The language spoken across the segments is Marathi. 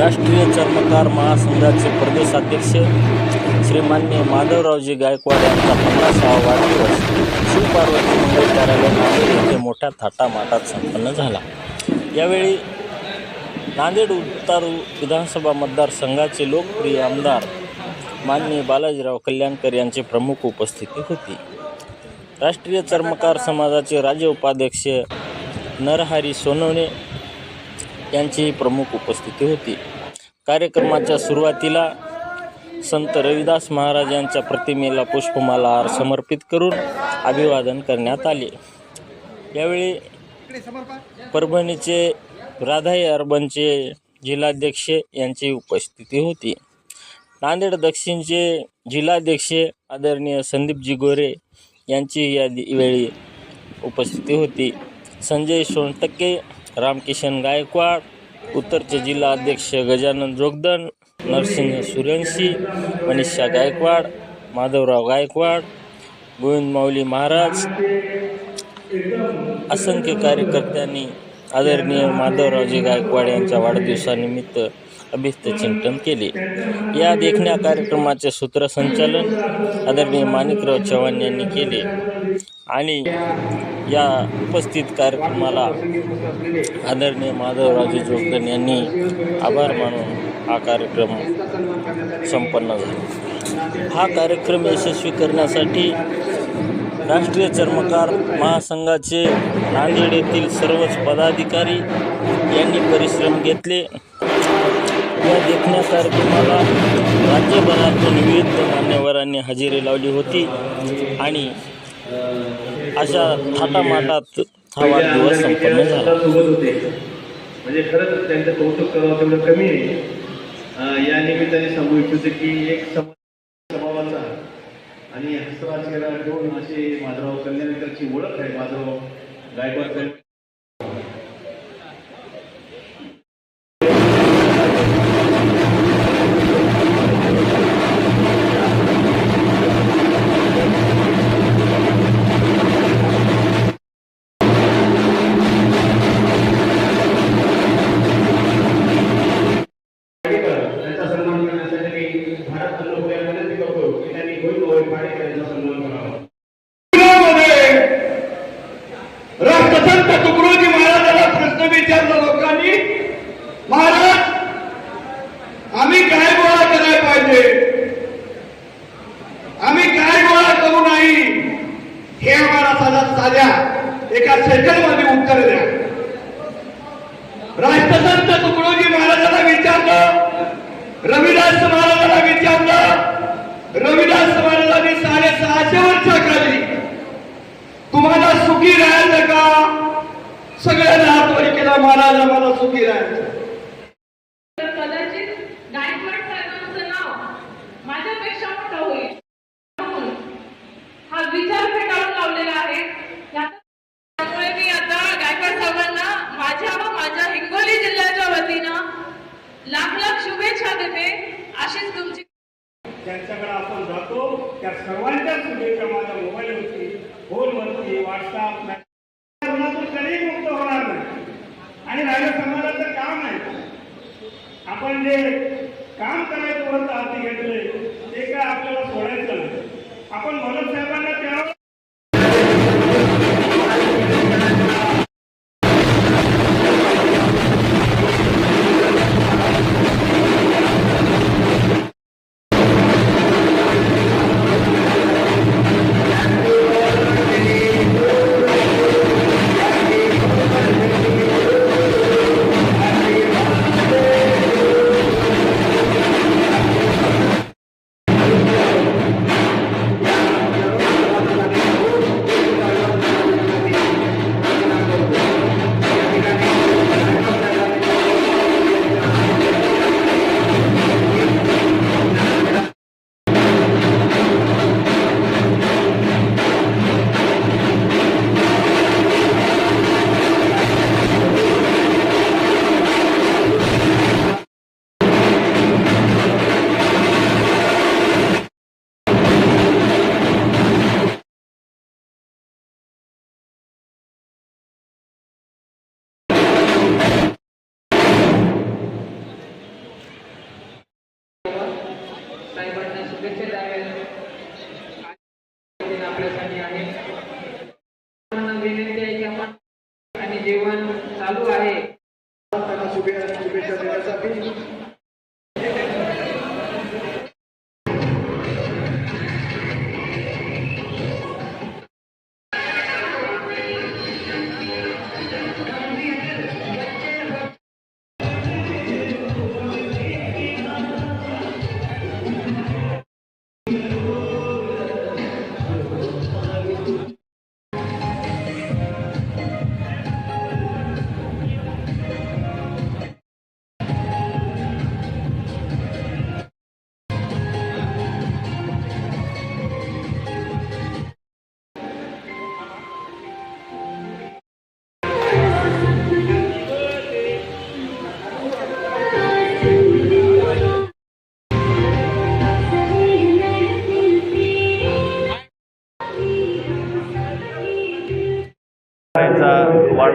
राष्ट्रीय चर्मकार महासंघाचे प्रदेशाध्यक्ष श्रीमान्य माधवरावजी गायकवाड यांचा 50वा वाढदिवस शिवपार्वती मंगल कार्यालय नांदेड येथे मोठ्या थाटामाटात संपन्न झाला। यावेळी नांदेड उत्तर विधानसभा मतदारसंघाचे लोकप्रिय आमदार माननीय बालाजीराव कल्याणकर यांची प्रमुख उपस्थिती होती। राष्ट्रीय चर्मकार समाजाचे राज्य उपाध्यक्ष नरहरी सोनवणे यांचीही प्रमुख उपस्थिती होती। कार्यक्रमाच्या सुरुवातीला संत रविदास महाराज यांच्या प्रतिमेला पुष्पमाला समर्पित करून अभिवादन करण्यात आले। यावेळी परभणीचे राधाई अर्बनचे जिल्हाध्यक्ष यांची उपस्थिती होती। नांदेड दक्षिणचे जिल्हाध्यक्ष आदरणीय संदीपजी गोरे यांची या वेळी उपस्थिती होती। संजय सोनटक्के, रामकिशन गायकवाड, उत्तरचे जिल्हा अध्यक्ष गजानन जोगदंड, नरसिंह सूर्यवंशी, मनीषा गायकवाड, माधवराव गायकवाड, गोविंद माऊली महाराज, असंख्य कार्यकर्त्यांनी आदरणीय माधवरावजी गायकवाड यांच्या वाढदिवसानिमित्त अभिष्टचिंतन केले। या देखण्या कार्यक्रमाचे सूत्रसंचालन आदरणीय माणिकराव चव्हाण यांनी केले आणि या उपस्थित कार्यक्रमाला आदरणीय माधवरावजी जोगदंड यांनी आभार मानून हा कार्यक्रम संपन्न झाला। हा कार्यक्रम यशस्वी करण्यासाठी राष्ट्रीय चर्मकार महासंघाचे नांदेड येथील सर्वच पदाधिकारी यांनी परिश्रम घेतले। या देखण्या कार्यक्रमाला राज्यभरातून विविध मान्यवरांनी हजेरी लावली होती आणि अशा थाटामाटात हा वाढदिवस संपन्न झाला। म्हणजे खरंच त्यांचं कौतुक करावं तेवढं कमी आहे। या निमित्ताने सांगू इच्छितो की एक स्वभावाचा आणि हसरा चेहरा ठेवून असे माधवराव कल्याणकरची ओळख आहे। माधवराव गायकवाड राष्ट्रसंत तुकडोजी महाराजांना प्रश्न विचारला लोकांनी, महाराज आम्ही काय गोळा करायला पाहिजे, आम्ही काय गोळा करू नाही, हे आम्हाला साध्या एका सेकंडमध्ये उत्तर द्या। राष्ट्रसंत तुकडोजी महाराजांना विचारलं, रविदास महाराजांना विचारलं, रविदास महाराजांनी 650 वर्षाखाली तुम्हाला सुखी राहायचं का? सगळ्यांना हातवर केला, महाराज आम्हाला सुखी राहायचं। कदाचित गायकवाड साहेबांचं नाव माझ्यापेक्षा मोठं होईल, हा विचार फेटाळून लावलेला आहे। त्यामुळे मी आता गायकवाड साहेबांना माझ्या व माझ्या हिंगोली जिल्ह्याच्या वतीनं लाख लाख शुभेच्छा देते। अशीच तुमची ज्यांच्याकडे आपण जातो त्या सर्वांच्या शुभेच्छा माझ्या मोबाईलवरती, फोनवरती, व्हॉट्सअप कधीही मुक्त होणार नाही। आणि राहिलं समाजाचं काम आहे, आपण जे काम करायचं होतं हाती घेतले ते काय आपल्याला सोडायचं नाही। आपण मनोज साहेबांना त्यावर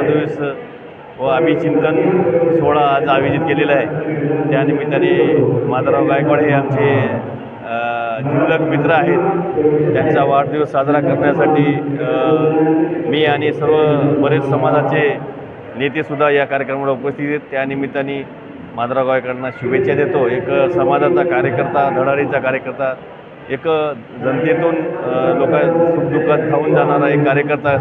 वाढदिवस व अभिचिंतन सोहळा आज आयोजित केलेला आहे. त्यानिमित्ताने माधवराव गायकवाड हे आमचे जिवलग मित्र आहेत. त्यांचा वाढदिवस साजरा करण्यासाठी मी आणि सर्व बरेच समाजाचे नेतेसुद्धा या कार्यक्रमाला उपस्थित आहेत. त्यानिमित्ताने माधवराव गायकवाडांना शुभेच्छा देतो. एक समाजाचा कार्यकर्ता, धडाडीचा कार्यकर्ता, एक जनतेतून लोक सुखदुःखात धावून जाणारा एक कार्यकर्ता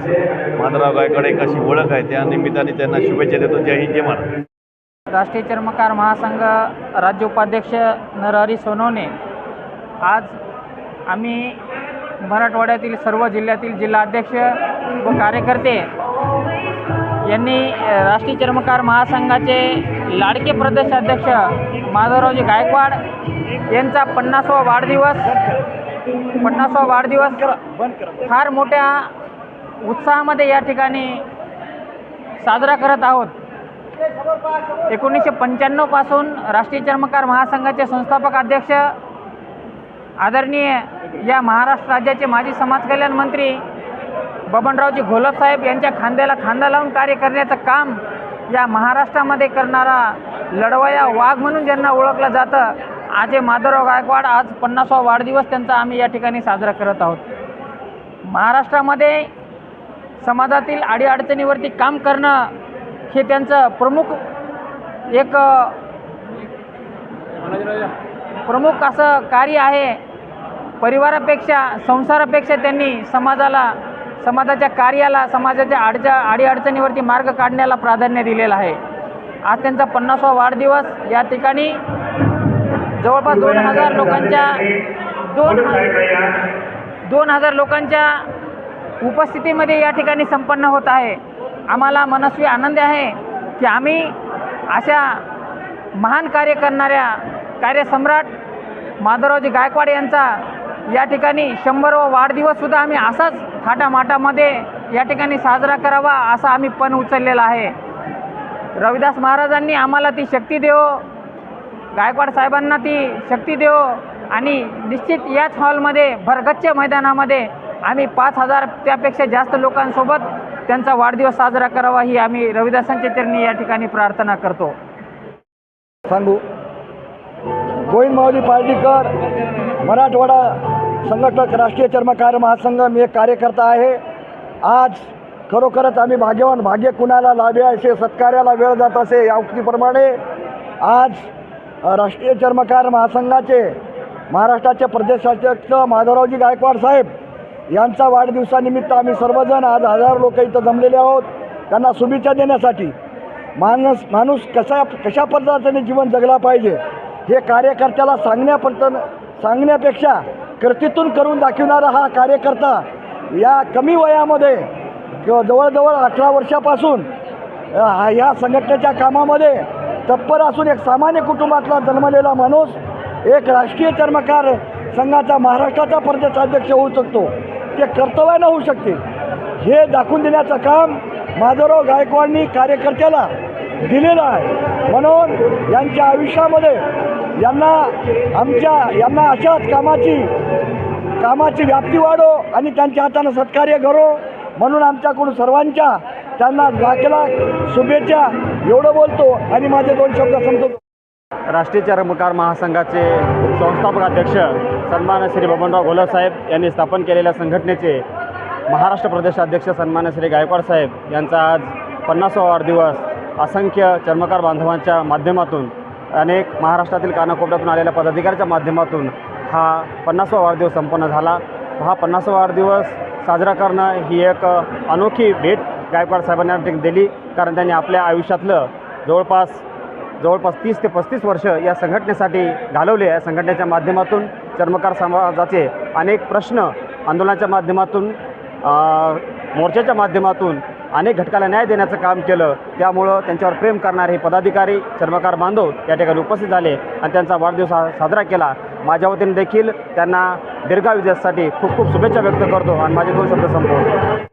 माधवराव गायकवाड एक अशी ओळख आहे. त्या निमित्ताने त्यांना शुभेच्छा देतो. जय हिंद, जय महाराष्ट्र. राष्ट्रीय चर्मकार महासंघ राज्य उपाध्यक्ष नरहरी सोनवणे, आज आम्ही मराठवाड्यातील सर्व जिल्ह्यातील जिल्हाध्यक्ष व कार्यकर्ते यांनी राष्ट्रीय चर्मकार महासंघाचे लाडके प्रदेशाध्यक्ष माधवरावजी गायकवाड यांचा 50वा वाढदिवस फार मोठ्या उत्साहामध्ये या ठिकाणी साजरा करत आहोत. 1995 पासून राष्ट्रीय चर्मकार महासंघाचे संस्थापक अध्यक्ष आदरणीय या महाराष्ट्र राज्याचे माजी समाज कल्याण मंत्री बबनरावजी घोलप साहेब यांच्या खांद्याला खांदा लावून कार्य करण्याचं काम या महाराष्ट्रामध्ये करणारा लढवया वाघ म्हणून ज्यांना ओळखलं जातं, आज हे माधवराव गायकवाड आज 50वा वाढदिवस त्यांचा आम्ही या ठिकाणी साजरा करत आहोत. महाराष्ट्रामध्ये समाजातील अडीअडचणीवरती काम करणं हे त्यांचं प्रमुख असं कार्य आहे. परिवारापेक्षा, संसारापेक्षा त्यांनी समाजाच्या कार्याला, समाजाच्या अडीअडचणीवरती मार्ग काढण्याला प्राधान्य दिलेलं आहे. आज त्यांचा 50वा वाढदिवस या ठिकाणी जवळपास 2000 लोकांच्या उपस्थितीमध्ये या ठिकाणी संपन्न होत आहे. आम्हाला मनस्वी आनंद आहे की आम्ही अशा महान कार्य करणाऱ्या कार्यसम्राट माधवरावजी गायकवाड यांचा या ठिकाणी 100वा वाढदिवससुद्धा आम्ही असाच थाटामाटामध्ये या ठिकाणी साजरा करावा असा आम्ही पण उचललेला आहे. रविदास महाराजांनी आम्हाला ती शक्ती देव, गायकवाड साहेबांना ती शक्ती देव आणि निश्चित याच हॉलमध्ये भरगच्च मैदानामध्ये आम्ही 5000 त्यापेक्षा जास्त लोकांसोबत त्यांचा वाढदिवस साजरा करावा ही आम्ही रविदासांच्या चरणी या ठिकाणी प्रार्थना करतो. सांगू गोविंद माऊली पार्टीकर, मराठवाडा संघटक, राष्ट्रीय चर्मकार महासंघ, मी एक कार्यकर्ता आहे. आज खरोखरच आम्ही भाग्यवान, भाग्य कुणाला लाभे असे सत्कार्याला वेळ जात असे या उक्तीप्रमाणे आज राष्ट्रीय चर्मकार महासंघाचे महाराष्ट्राचे प्रदेशाध्यक्ष माधवरावजी गायकवाड साहेब यांचा वाढदिवसानिमित्त आम्ही सर्वजण आज 1000 लोक इथं जमलेले आहोत. त्यांना शुभेच्छा देण्यासाठी. माणूस कशा पद्धतीने जीवन जगला पाहिजे हे कार्यकर्त्याला सांगण्यापेक्षा कृतीतून करून दाखवणारा हा कार्यकर्ता या कमी वयामध्ये किंवा जवळजवळ 18 वर्षापासून या संघटनेच्या कामामध्ये तत्पर असून एक सामान्य कुटुंबातला जन्मलेला माणूस एक राष्ट्रीय चर्मकार संघाचा महाराष्ट्राचा प्रदेशाध्यक्ष होऊ शकतो. ते कर्तव्यानं होऊ शकते हे दाखवून देण्याचं काम माधवराव गायकवाडांनी कार्यकर्त्याला दिलेलं आहे. म्हणून यांच्या आयुष्यामध्ये यांना अशाच कामाची व्याप्ती वाढो आणि त्यांच्या हातानं सत्कार्य करो म्हणून आमच्याकडून सर्वांच्या त्यांना लाखेला शुभेच्छा एवढं बोलतो आणि माझे 2 शब्द संपतो. राष्ट्रीय चर्मकार महासंघाचे संस्थापक अध्यक्ष सन्मान्य श्री बबनराव घोलप साहेब यांनी स्थापन केलेल्या संघटनेचे महाराष्ट्र प्रदेशाध्यक्ष सन्मान्य श्री गायकवाड साहेब यांचा आज 50वा वाढदिवस असंख्य चर्मकार बांधवांच्या माध्यमातून, अनेक महाराष्ट्रातील कानाकोपऱ्यातून आलेल्या पदाधिकाऱ्यांच्या माध्यमातून हा 50वा वाढदिवस संपन्न झाला. हा 50वा वाढदिवस साजरा करणं ही एक अनोखी भेट गायकवाड साहेबांनी दिली, कारण त्यांनी आपल्या आयुष्यातलं जवळपास 30 ते 35 वर्ष या संघटनेसाठी घालवले. या संघटनेच्या माध्यमातून चर्मकार समाजाचे अनेक प्रश्न आंदोलनाच्या माध्यमातून, मोर्चाच्या माध्यमातून अनेक घटकाला न्याय देण्याचं काम केलं. त्यामुळं त्यांच्यावर प्रेम करणारे हे पदाधिकारी, चर्मकार बांधव या ठिकाणी उपस्थित झाले आणि त्यांचा वाढदिवस साजरा केला. माझ्या वतीने देखील त्यांना दीर्घायुष्यासाठी खूप खूप शुभेच्छा व्यक्त करतो आणि माझे 2 शब्द संपवतो.